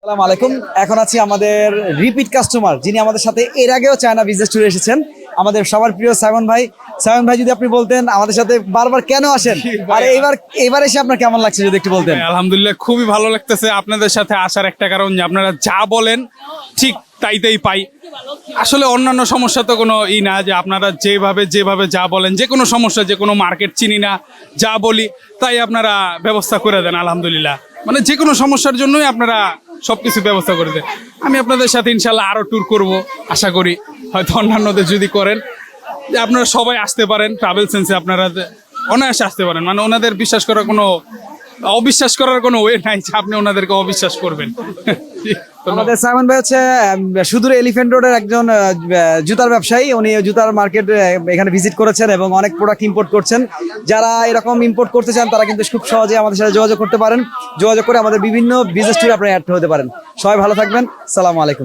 আসসালামু আলাইকুম। এখন আছি আমাদের রিপিট কাস্টমার, যিনি আমাদের সাথে এর আগেও চায়না বিজনেস ট্যুরে এসেছেন, আমাদের সবার প্রিয় সাইমন ভাই। সাইমন ভাই, যদি আপনি বলতেন আমাদের সাথে বারবার কেন আসেন, আর এবার এসে আপনার কেমন লাগছে যদি একটু বলতেন। আলহামদুলিল্লাহ, খুবই ভালো লাগতেছে আপনাদের সাথে আসার একটা কারণ যে আপনারা যা বলেন ঠিক তাইতেই পাই। আসলে অন্যান্য সমস্যা তো কোনো না, যে আপনারা যেভাবে যা বলেন, যে কোনো সমস্যা, যে কোনো মার্কেট চিনি না, যা বলি তাই আপনারা ব্যবস্থা করে দেন। আলহামদুলিল্লাহ, মানে যে কোনো সমস্যার জন্যই আপনারা সবকিছু ব্যবস্থা করে দেন। আমি আপনাদের সাথে ইনশাল্লাহ আরো ট্যুর করব আশা করি, হয়তো অন্যান্যদের যদি করেন, যে আপনারা সবাই আসতে পারেন ট্রাভেল সেন্সে, আপনারা অনায়াসে আসতে পারেন। মানে ওনাদের অবিশ্বাস করার কোনো ওয়ে নাই যে আপনি ওনাদেরকে অবিশ্বাস করবেন। আমাদের সাইমন ভাই হচ্ছে সুদূর এলিফ্যান্ট রোডের একজন জুতার ব্যবসায়ী। উনি জুতার মার্কেট এখানে ভিজিট করেছেন এবং অনেক প্রোডাক্ট ইম্পোর্ট করছেন। যারা এরকম ইম্পোর্ট করতে চান তারা কিন্তু খুব সহজে আমাদের সাথে যোগাযোগ করতে পারেন। যোগাযোগ করে আমাদের বিভিন্ন বিজনেস ট্যুরে আপনারা অ্যাড হতে পারেন। সবাই ভালো থাকবেন। সালামু আলাইকুম।